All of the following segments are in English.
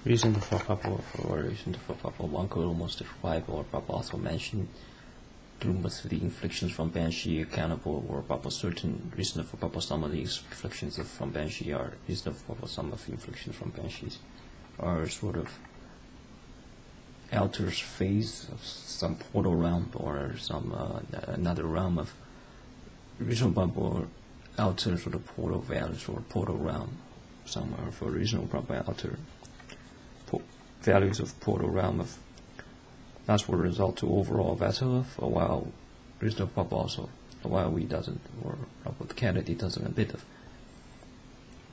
Reason for proable or reason for proable, one could almost describe or proable also mention the inflictions from banshee accountable or proable certain reason for proable some of the inflictions from banshee are reason for proable some of the inflictions from banshees are sort of alters phase of some portal realm or some another realm of reasonable proable alter sort of portal values or portal realm somewhere for reasonable proable alter values of portal realm of that's what result to overall vessel of while reasonable proable also while we doesn't or the candidate doesn't a bit of,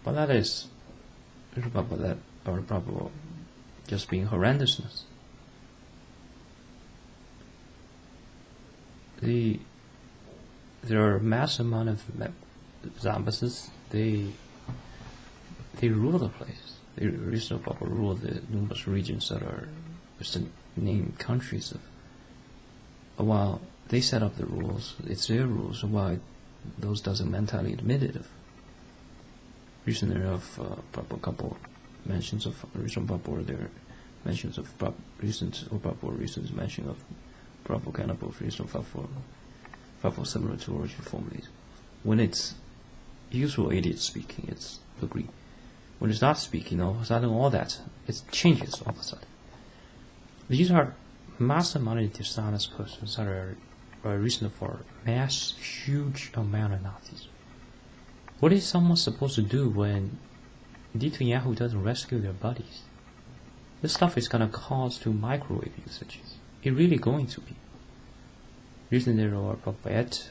but that is probable that or probable just being horrendousness. There are mass amount of zombies. They rule the place. They reasonable rule the numerous regions that are named countries of. While they set up the rules, it's their rules. While those doesn't mentally admit it. Recently, of proper couple mentions of reasonable or there mentions of recent or proper reasons mention of proper kind of reason for similar to origin formulas. When it's usual idiot speaking, it's agree. When it's not speaking, all of a sudden all that it changes all of a sudden. These are mass amount of dishonest persons that are reason for mass huge amount of Nazis. What is someone supposed to do when Netanyahu doesn't rescue their buddies? This stuff is gonna cause to microwave usages. It's really going to be. Reason there are apbe,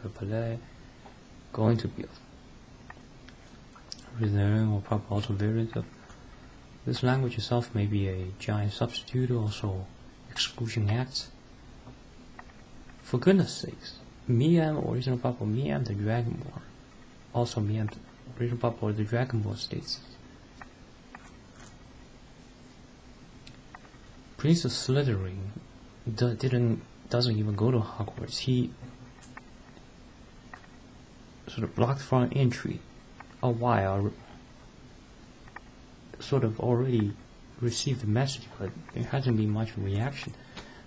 apbe, going to be. Reason or proper also variant of this language itself may be a giant substitute, also exclusion acts. For goodness sakes, Miam or original proper Miam the Dragonborn, also Miam original proper the Dragonborn states. Prince of Slytherin doesn't even go to Hogwarts. He sort of blocked from entry a while, sort of already received the message, but there hasn't been much reaction.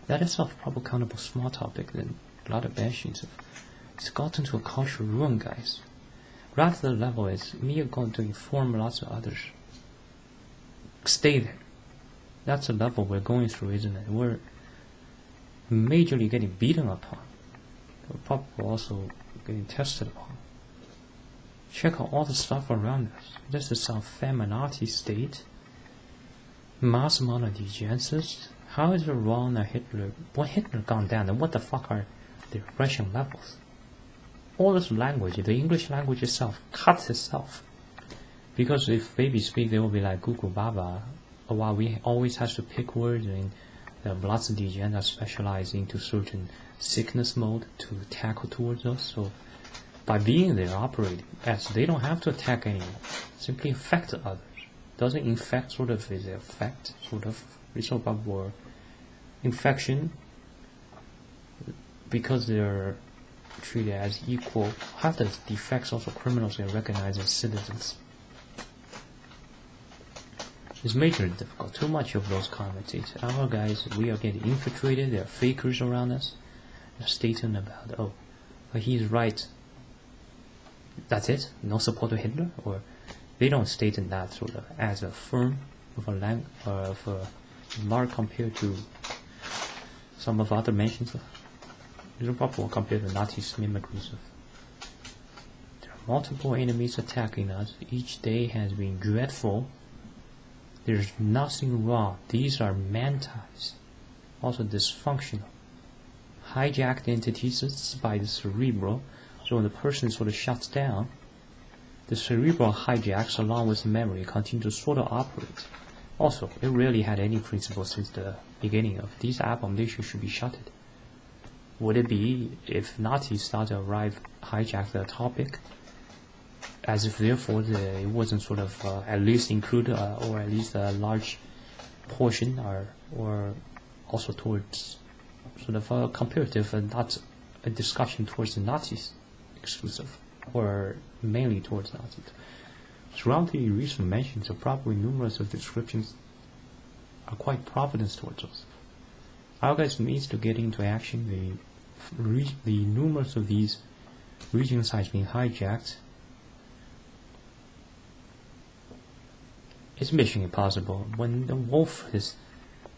That itself probably countable small topic than a lot of bashings. It's gotten to a cultural ruin, guys. Rather the level is me going to inform lots of others. Stay there. That's the level we're going through, isn't it? We're majorly getting beaten upon. We're probably also getting tested upon. Check out all the stuff around us. This is some feminazi state. Mass amount of degeneracies. How is it wrong that Hitler, when Hitler gone down, then what the fuck are the Russian levels? All this language, the English language itself, cuts itself. Because if babies speak, they will be like Google Baba. While we always have to pick words, and there are lots of degenerates specialize into certain sickness mode to tackle towards us. So by being there, operating, as they don't have to attack anyone, simply affect others. Doesn't infect sort of is effect, sort of result of war infection because they're treated as equal. How does defects also criminals get recognized as citizens? It's majorly difficult. Too much of those commentators. Our guys, we are getting infiltrated. There are fakers around us. They're stating about, oh, but he's right. That's it? No support to Hitler? Or they don't state in that sort of as a firm of a of a mark compared to some of other mentions of. It's probably compared to Nazi mimicries of. There are multiple enemies attacking us. Each day has been dreadful. There's nothing wrong. These are mantis, also dysfunctional, hijacked entities by the cerebral. So when the person sort of shuts down, the cerebral hijacks along with the memory continue to sort of operate. Also, it rarely had any principle since the beginning of these abominations should be shutted. Would it be if Nazis start to hijack the topic, as if therefore it wasn't sort of at least included or at least a large portion or also towards sort of a comparative and not a discussion towards the Nazis exclusive or mainly towards Nazis. Throughout the recent mentions of probably numerous of descriptions are quite providence towards us. Our guys needs to get into action the numerous of these region sites being hijacked. It's mission impossible. When the wolf is,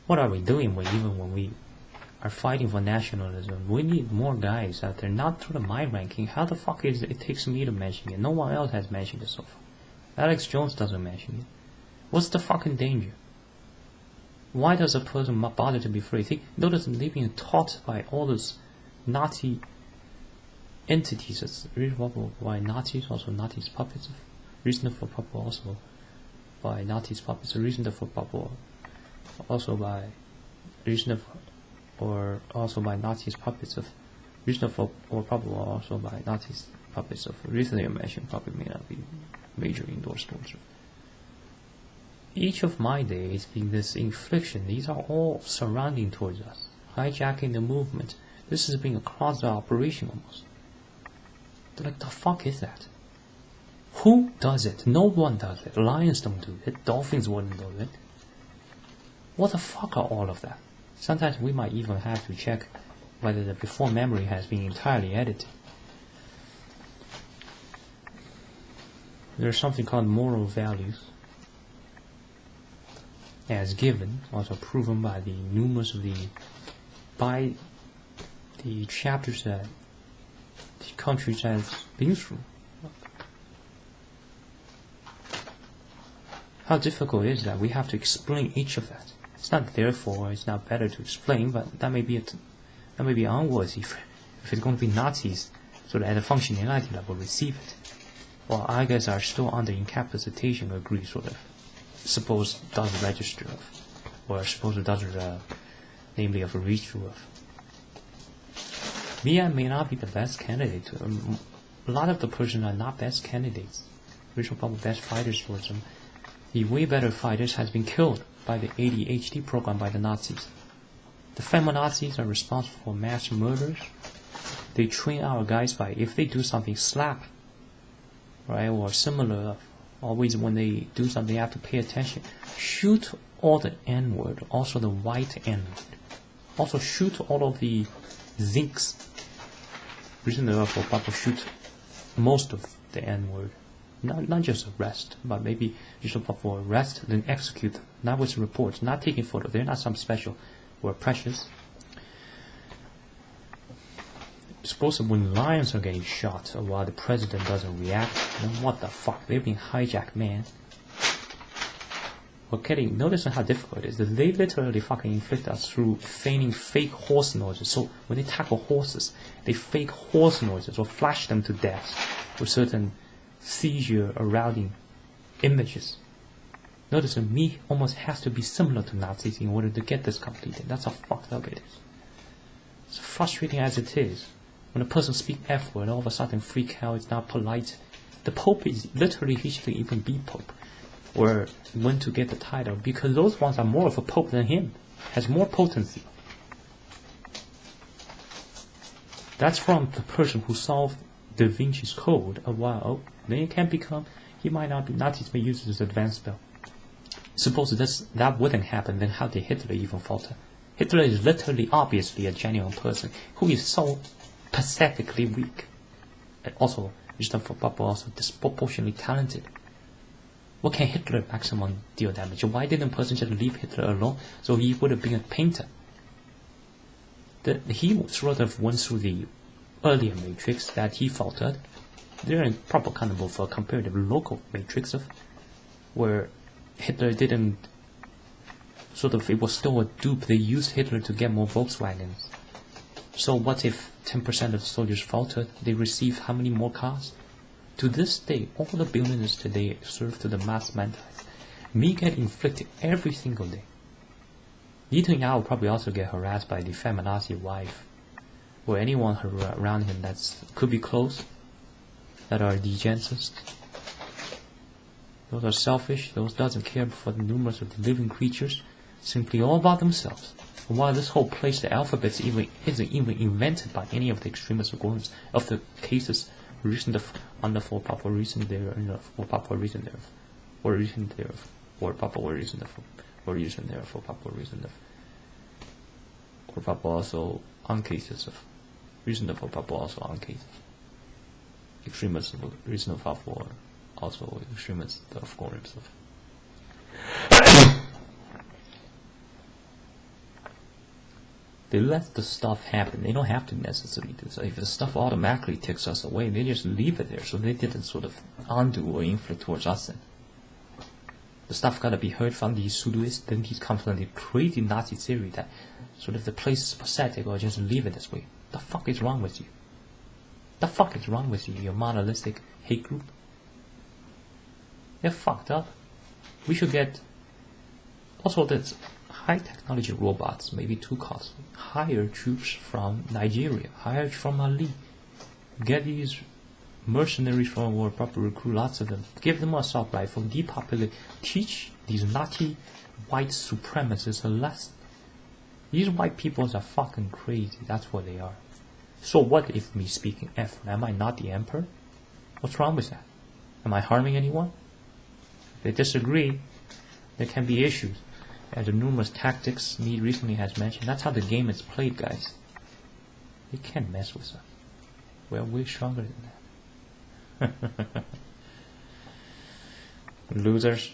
what are we doing even when we are fighting for nationalism? We need more guys out there, not through the mind ranking. How the fuck is it takes me to mention it? No one else has mentioned it so far. Alex Jones doesn't mention it. What's the fucking danger? Why does a person bother to be free? Notice they're being taught by all those Nazi entities. It's reasonable by Nazis, also Nazis puppets. Reason for pobel also by Nazis puppets. Reason for pobel also by reason for, or also by Nazis puppets of reason for or pobel also by Nazis puppets of. Recently I mentioned probably may not be major endorsed towards. Each of my days being this infliction, these are all surrounding towards us, hijacking the movement. This is being across the operation almost. Like, the fuck is that? Who does it? No one does it. Lions don't do it. Dolphins wouldn't do it. What the fuck are all of that? Sometimes we might even have to check whether the before memory has been entirely edited. There's something called moral values as given, also proven by the numerous of by the chapters that the countries has been through. How difficult is that? We have to explain each of that. It's not therefore it's not better to explain, but that may be unworthy if it's going to be Nazis sort of at a functionality level receive it. Well, I guess are still under incapacitation agree sort of. Suppose does register of, or suppose it does namely of a reach through of. Me may not be the best candidate. A lot of the persons are not best candidates. Original probably best fighters towards them. The way better fighters has been killed by the ADHD program by the Nazis. The feminazis are responsible for mass murders. They train our guys by if they do something, slap, right, or similar. Always when they do something, you have to pay attention. Shoot all the N-word, also the white N-word. Also shoot all of the zincs. Reason therefore, people shoot most of the N-word. Not just arrest, but maybe you should for arrest, then execute them. Not with reports, not taking photos. They're not some special or precious. Suppose when lions are getting shot while the president doesn't react, then what the fuck? They're being hijacked, man. Okay, notice how difficult it is. They literally fucking inflict us through feigning fake horse noises. So when they tackle horses, they fake horse noises or flash them to death with certain seizure arousing images. Notice that me almost has to be similar to Nazis in order to get this completed. That's how fucked up it is. As frustrating as it is, when a person speaks F word, all of a sudden freak out, it's not polite. The Pope is literally, he should even be Pope. Or when to get the title, because those ones are more of a Pope than him. Has more potency. That's from the person who solved Da Vinci's Code a while ago. Then it can become, he might not be, Nazis may use this advanced spell. Suppose that wouldn't happen, then how did Hitler even falter? Hitler is literally, obviously a genuine person who is so pathetically weak. And also, also disproportionately talented. What can Hitler maximum deal damage? Why didn't the person just leave Hitler alone so he would have been a painter? He sort of went through the earlier matrix that he faltered. They're probably accountable for a comparative local matrix of where Hitler didn't sort of, it was still a dupe. They used Hitler to get more Volkswagens. So what if 10% of the soldiers faltered? They received how many more cars? To this day, all the billionaires today serve to the mass mentalities. Me get inflicted every single day. Li Tengyao will probably also get harassed by the feminazi wife, or anyone around him that could be close, that are degenerates. Those are selfish, those doesn't care for the numerous of the living creatures, simply all about themselves. While this whole place, the alphabet isn't even invented by any of the extremist groups of the cases Recnt on the foepaobe, recnt there, and the foepaobe, recnt there, or recnt there, or pobel, or recnt of, or recnt there, foepaobe, recnt of, or pobel also on cases of recnt of foepaobe also on cases. Extremists of recnt of pobel also extremists of gorms of. They let the stuff happen. They don't have to necessarily do so. If the stuff automatically takes us away, they just leave it there. So they didn't sort of undo or inflict towards us. And the stuff got to be heard from these pseudoists. Then he comes from the crazy Nazi theory that sort of the place is pathetic or just leave it this way. The fuck is wrong with you? The fuck is wrong with you, you monolithic hate group? They're fucked up. We should get also this high technology robots, maybe too costly. Hire troops from Nigeria, hire from Mali, get these mercenaries from war, proper recruit lots of them, give them assault rifle, depopulate, teach these Nazi white supremacists a lesson. These white peoples are fucking crazy, that's what they are. So what if me speaking F? Am I not the emperor? What's wrong with that? Am I harming anyone? If they disagree, there can be issues. As the numerous tactics me recently has mentioned, that's how the game is played, guys. You can't mess with us. We're way stronger than that. Losers.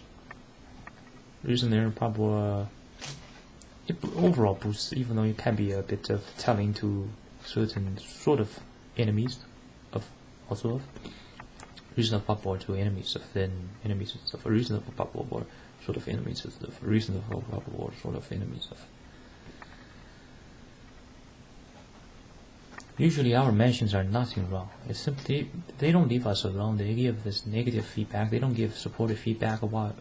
Reason there probably overall boosts, even though it can be a bit of telling to certain sort of enemies of also of reason of pobel to enemies of then enemies of a reason of pobel or sort of enemies of the reason of pobel or sort of enemies of. Usually our mentions are nothing wrong. It's simply they don't leave us alone. They give us negative feedback. They don't give supportive feedback about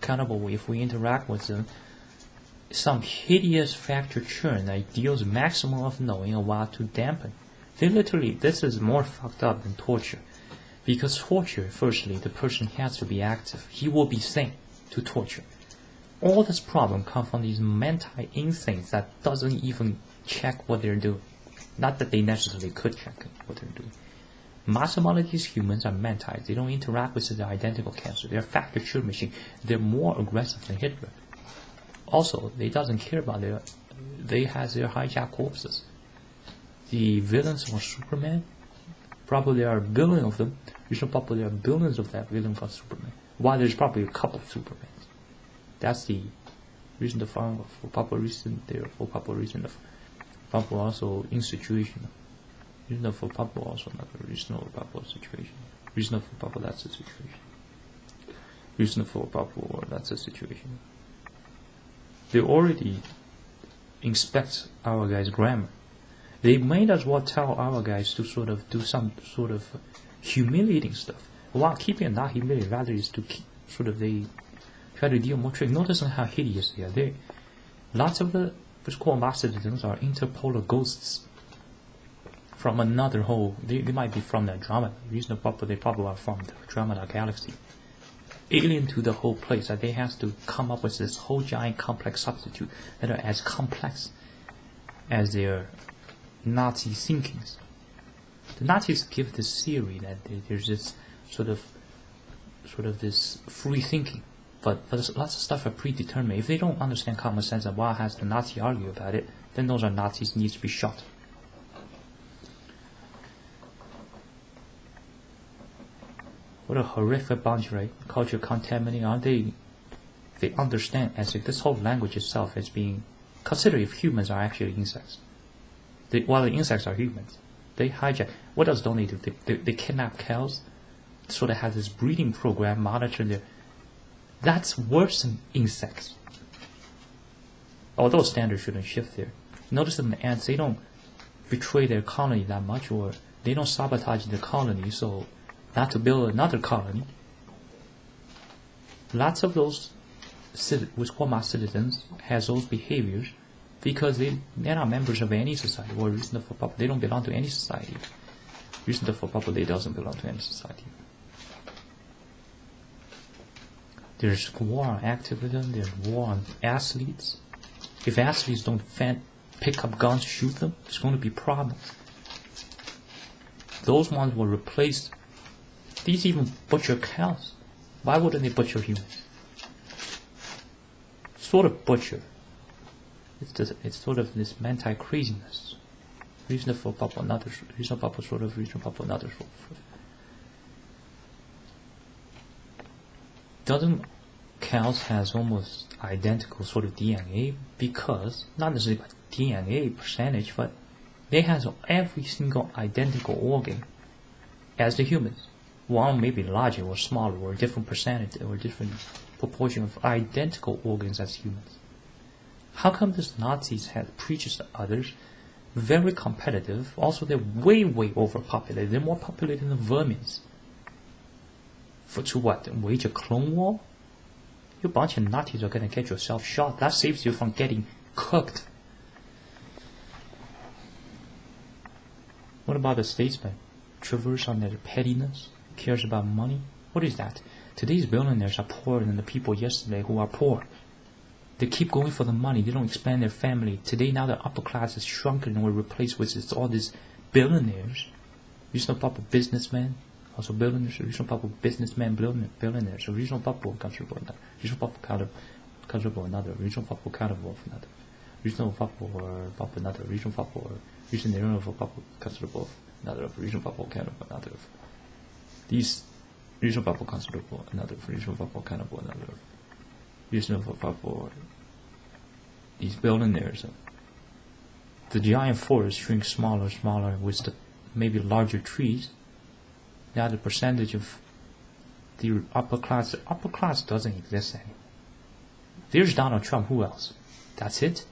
accountable if we interact with them. Some hideous factor churn that deals maximum of knowing a while to dampen. They literally, this is more fucked up than torture. Because torture, firstly, the person has to be active. He will be sane to torture. All this problem comes from these mental instincts that doesn't even check what they're doing. Not that they necessarily could check what they're doing. Mass amount of these humans are mentized. They don't interact with the identical cancer. They're factor churn machine. They're more aggressive than Hitler. Also, they doesn't care about they has their hijacked corpses. The villains for Superman, probably there are a billion of them. Probably there are billions of that villain for Superman. While there's probably a couple of Supermans. That's the reason for pobel reason there, for pobel reason of pobel also in situation. Reason for pobel also another reason for pobel situation. Reason for pobel, that's the situation. Reason for pobel, that's the situation. They already inspect our guys' grammar. They might as well tell our guys to sort of do some sort of humiliating stuff. While keeping it not humiliating, rather is to keep sort of they try to deal more trick. Notice how hideous they are. They lots of the what's called mass citizens are interpolar ghosts from another whole. They might be from the Andromeda. Reason of they probably are from the Andromeda galaxy. Alien to the whole place, that they have to come up with this whole giant complex substitute that are as complex as their Nazi thinkings. The Nazis give this theory that there's this sort of this free thinking, but lots of stuff are predetermined. If they don't understand common sense and why has the Nazi argue about it, then those are Nazis needs to be shot. What a horrific bunch, right? Culture contaminating, aren't they? They understand as if this whole language itself is being considered if humans are actually insects. While the insects are humans, they hijack. What else don't they do? They kidnap cows, sort of have this breeding program, monitor their. That's worse than insects. Although standards shouldn't shift there. Notice that the ants, they don't betray their colony that much, or they don't sabotage the colony, so not to build another colony. Lots of those what's called mass citizens has those behaviors because they're not members of any society, or reason for pobel, they don't belong to any society. Reason for pobel, they doesn't belong to any society. There's war on activism, there's war on athletes. If athletes don't pick up guns, shoot them, there's going to be problems. those ones will replace these even butcher cows. Why wouldn't they butcher humans? Sort of butcher. It's sort of this mental craziness. Reason for papa, another reason papa sort of reason papa, another sort of. Doesn't cows has almost identical sort of DNA because not necessarily by DNA percentage, but they has every single identical organ as the humans. One may be larger or smaller or different percentage or different proportion of identical organs as humans. How come these Nazis had preaches to others? Very competitive. Also, they're way overpopulated. They're more populated than vermins. For to what? Wage a clone war? You bunch of Nazis are gonna get yourself shot. That saves you from getting cooked. What about the statesman? Traverse on their pettiness, cares about money. What is that? Today's billionaires are poorer than the people yesterday who are poor. They keep going for the money. They don't expand their family. Today, now the upper class is shrunken and we're replaced with all these billionaires. Regional papa businessmen, also billionaires. Regional papa businessmen, billionaires. Regional papa considerable another. Regional papa considerable another. Regional papa accountable for another. Regional papa or papa another. Regional papa or regional for papa considerable another. Regional papa accountable another. These regional papa considerable another. Regional papa accountable another. Regional papa. These billionaires. The giant forest shrinks smaller with the maybe larger trees. Now the percentage of the upper class doesn't exist anymore. There's Donald Trump. Who else? That's it.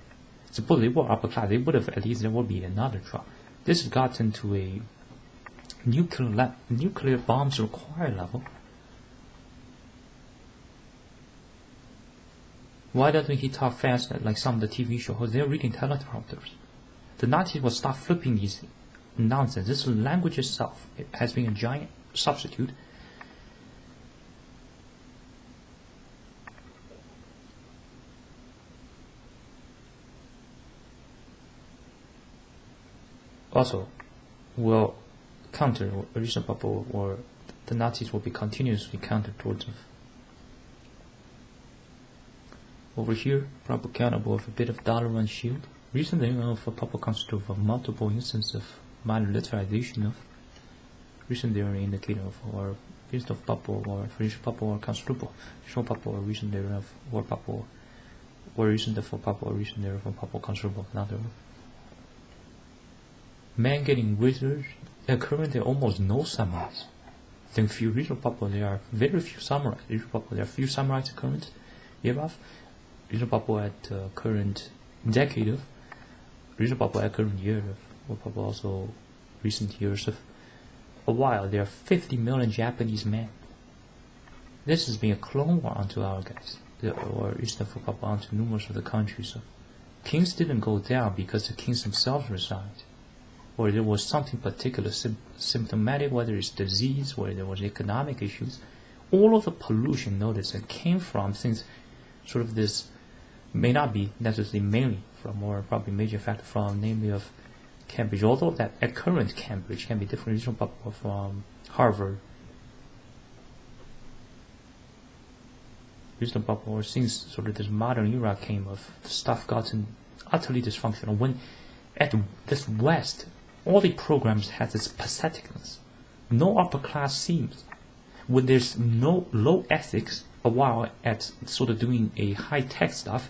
Suppose they were upper class, they would have at least there would be another Trump. This has gotten to a nuclear bombs required level. Why doesn't he talk fast like some of the TV shows? They're reading teleprompters. The Nazis will start flipping these nonsense. This language itself has been a giant substitute. Also, will counter recent people or the Nazis will be continuously countered towards them. Over here, propaganda of a bit of dollar run shield. Recently, for Papa considered of multiple instances of minor literalization of recent there indicator of or based of Papa or French Papa or considerable, show Papa or recent there of or Papa or recent for Papa or recent there for Papa considerable another. Men getting wizards. There are currently almost no samurais. I think few regional Papa there are very few samurais. Regional Papa there are few samurais current year of. Regional Papa at current decade of. Regional Papa at current year of. Or Papa also recent years of. A while there are 50 million Japanese men. This has been a clone war onto our guys. Or Eastern for Papa onto numerous of the countries. So kings didn't go down because the kings themselves resigned. Or there was something particular symptomatic, whether it's disease, whether there was economic issues. All of the pollution, notice, that came from things, sort of this, may not be necessarily mainly from, or probably major factor from, namely of Cambridge. Although that at current Cambridge can be different regional from Harvard. Regional or since sort of this modern era came of, the stuff gotten utterly dysfunctional. When at this West, all the programs has this patheticness. No upper class seems. When there's no low ethics, a while at sort of doing a high tech stuff,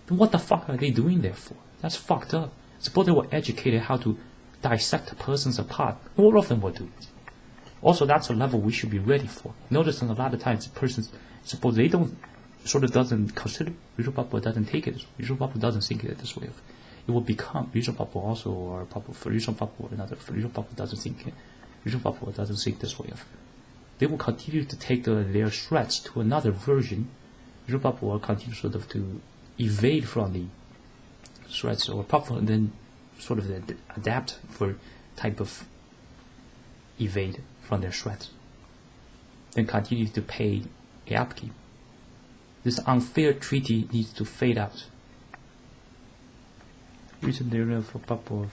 then what the fuck are they doing there for? That's fucked up. Suppose they were educated how to dissect persons apart. All of them will do it. Also, that's a level we should be ready for. Notice that a lot of times persons, suppose they don't, sort of doesn't consider, visual Papa doesn't take it, visual Papa doesn't think it this way. It will become visual Papa also, or Papa for visual Papa or another. For visual Papa doesn't think it. Visual Papa doesn't think this way of. They will continue to take their threats to another version. Visual Papa will continue sort of to evade from the threats, or Papa then sort of adapt for type of evade from their threats. Then continue to pay a upkeep. This unfair treaty needs to fade out. Recently, for Papa of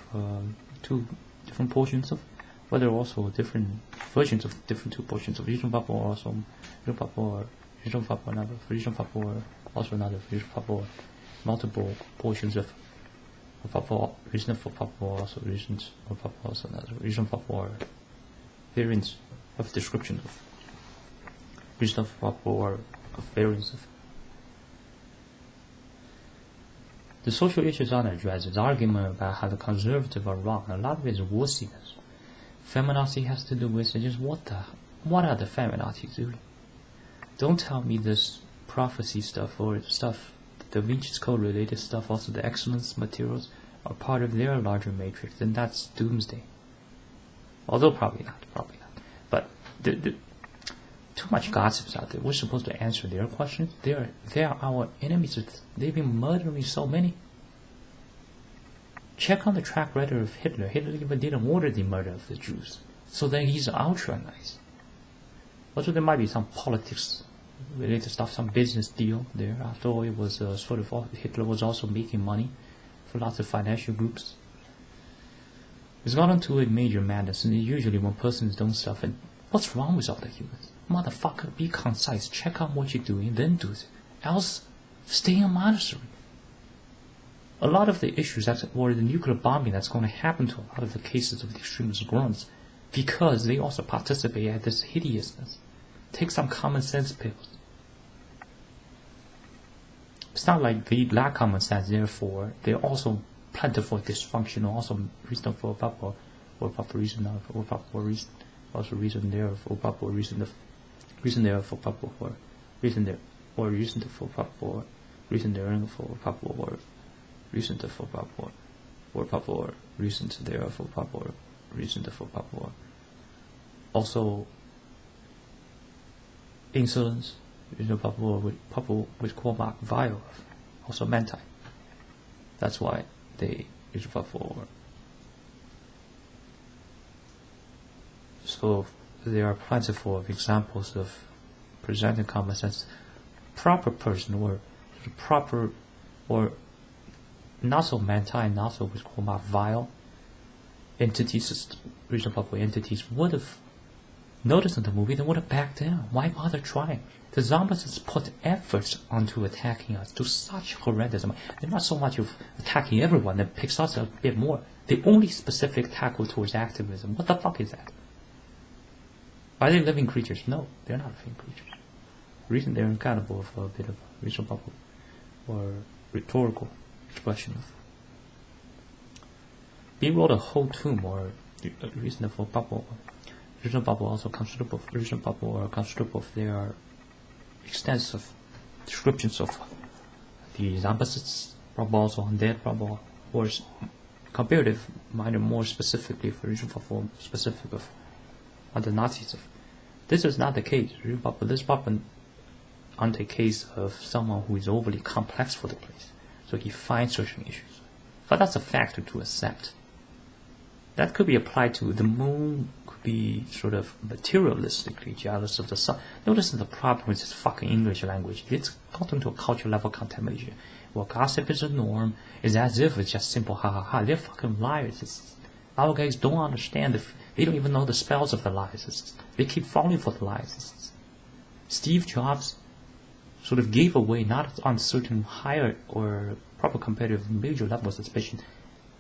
two different portions of whether also different versions of different two portions of rocnfoeaboe or also rocnfoeaboe or rocnfoeaboe another, rocnfoeaboe or also another, rocnfoeaboe multiple portions of ofeapbe, rocnfoeaboe also rocnfoeaboe also another, rocnfoeaboe or variants of description of rocnfoeaboe or of variants of. The social issues on addresses argument about how the conservative are wrong. A lot of it is wussiness. Feminazi has to do with just what are the feminazi doing? Don't tell me this prophecy stuff or stuff, the Da Vinci's Code related stuff, also the excellence materials are part of their larger matrix, then that's doomsday. Although probably not. But too much gossips out there. We're supposed to answer their questions. They are our enemies. They've been murdering so many. Check on the track record of Hitler. Hitler even didn't order the murder of the Jews. So then he's ultra nice. Also, there might be some politics related stuff, some business deal there. After all, it was sort of Hitler was also making money for lots of financial groups. It's gone into a major madness, and usually when persons don't stuff, and what's wrong with all the humans? Motherfucker, be concise, check out what you're doing, then do it. Else, stay in a monastery. A lot of the issues or the nuclear bombing that's going to happen to a lot of the cases of the extremist grunts, because they also participate at this hideousness. Take some common sense pills. It's not like they lack common sense, therefore they're also plentiful, dysfunctional, also reason for ofeapbe, or proper reason of, or proper reason, also reason there for proper reason of. Reason there for ofeapbe, or reason there, or reason for ofeapbe, or reason there for ofeapbe, or reason for ofeapbe, or ofeapbe, or reason there for ofeapbe, or reason for ofeapbe. Also, insolence, reason for ofeapbe with cormac vile, also mentai. That's why they use ofeapbe. So there are plentiful of examples of presenting common sense. Proper person or proper or not so mentai, not so with cormac vile entities, reasonable entities would have noticed in the movie, they would have backed down. Why bother trying? The zombies has put efforts onto attacking us to such horrendous. They're not so much of attacking everyone that picks us a bit more. The only specific tackle towards activism. What the fuck is that? Are they living creatures? No, they're not living creatures. The reason they're incapable of a bit of reasonable or rhetorical expression of. Being wrote a whole tomb or reasonable bubble. Reasonable bubble also constructive. Reasonable bubble or constructive. There are extensive descriptions of the opposites, probable also undead probable, or comparative minor more specifically for reasonable bubble specific of the Nazis. This is not the case. This happened on the case of someone who is overly complex for the place, so he finds certain issues. But that's a factor to accept. That could be applied to the moon, could be sort of materialistically jealous of the sun. Notice the problem with this fucking English language. It's gotten to a cultural level contamination. Well, gossip is a norm. It's as if it's just simple ha ha ha. They're fucking liars. Our guys don't understand. They don't even know the spells of the lies. They keep falling for the lies. Steve Jobs sort of gave away, not on certain higher or proper competitive major levels of suspicion.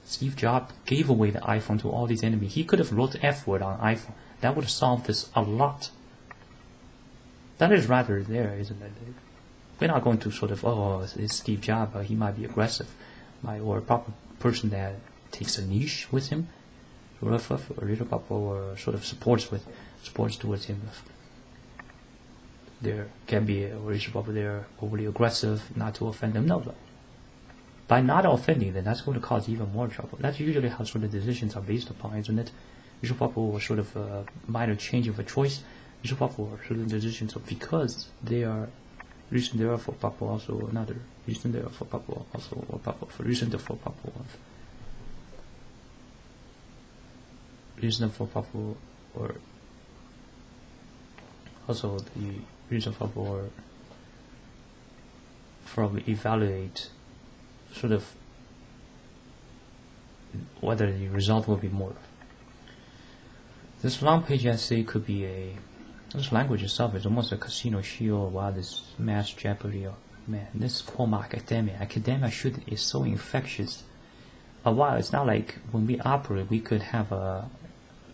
Steve Jobs gave away the iPhone to all these enemies. He could have wrote the F word on iPhone. That would have solved this a lot. That is rather there, isn't it? We're not going to sort of, it's Steve Jobs, he might be aggressive, or a proper person that takes a niche with him, or sort of supports towards him. There can be a relationship they're overly aggressive, not to offend them. No. By not offending them, that's going to cause even more trouble. That's usually how sort of decisions are based upon, isn't it? Or sort of a minor change of a choice. Or sort of decisions of because they are reason there for Papa also another reason there for Papa also or Papa for reason there for Papa reason for Papa or also the reason for Papa or from evaluate sort of whether the result will be more This long page essay could be this language itself is almost a casino shield. Wow, this mass jeopardy. Oh, man, this poor academia. Academia is so infectious. Wow, it's not like when we operate, we could have a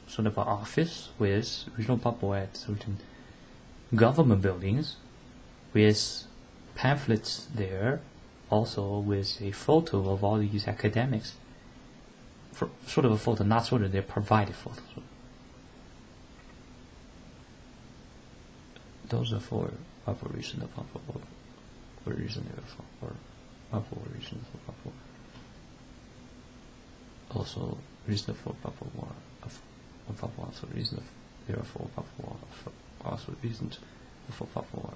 sort of an office with regional bubble at certain government buildings with pamphlets there, also with a photo of all these academics. For sort of a photo, not sort of their provided photos. Those are for upper reason of upper or reason therefore or upper reason for upper. Also reason for upper war of upper also reason therefore upper war also reason for upper war.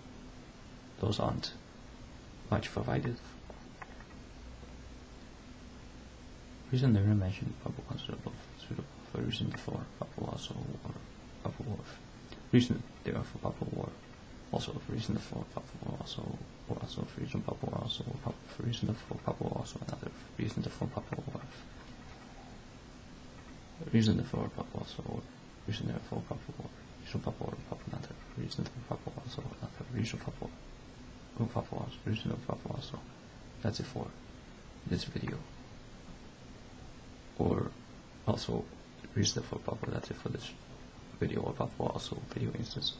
Those aren't much provided. Reason never mentioned upper one suitable for reason for upper also or upper war. Reason therefore upper war. Also for reason for upper war also or also for reason upper war also for reason for upper war also another reason for upper war. Reason for upper also or reason for upper war. Reason upper war another reason for upper also another reason upper also reason of upper also. That's it for this video. Or also reason for upper. That's it for this video. Or also video instance.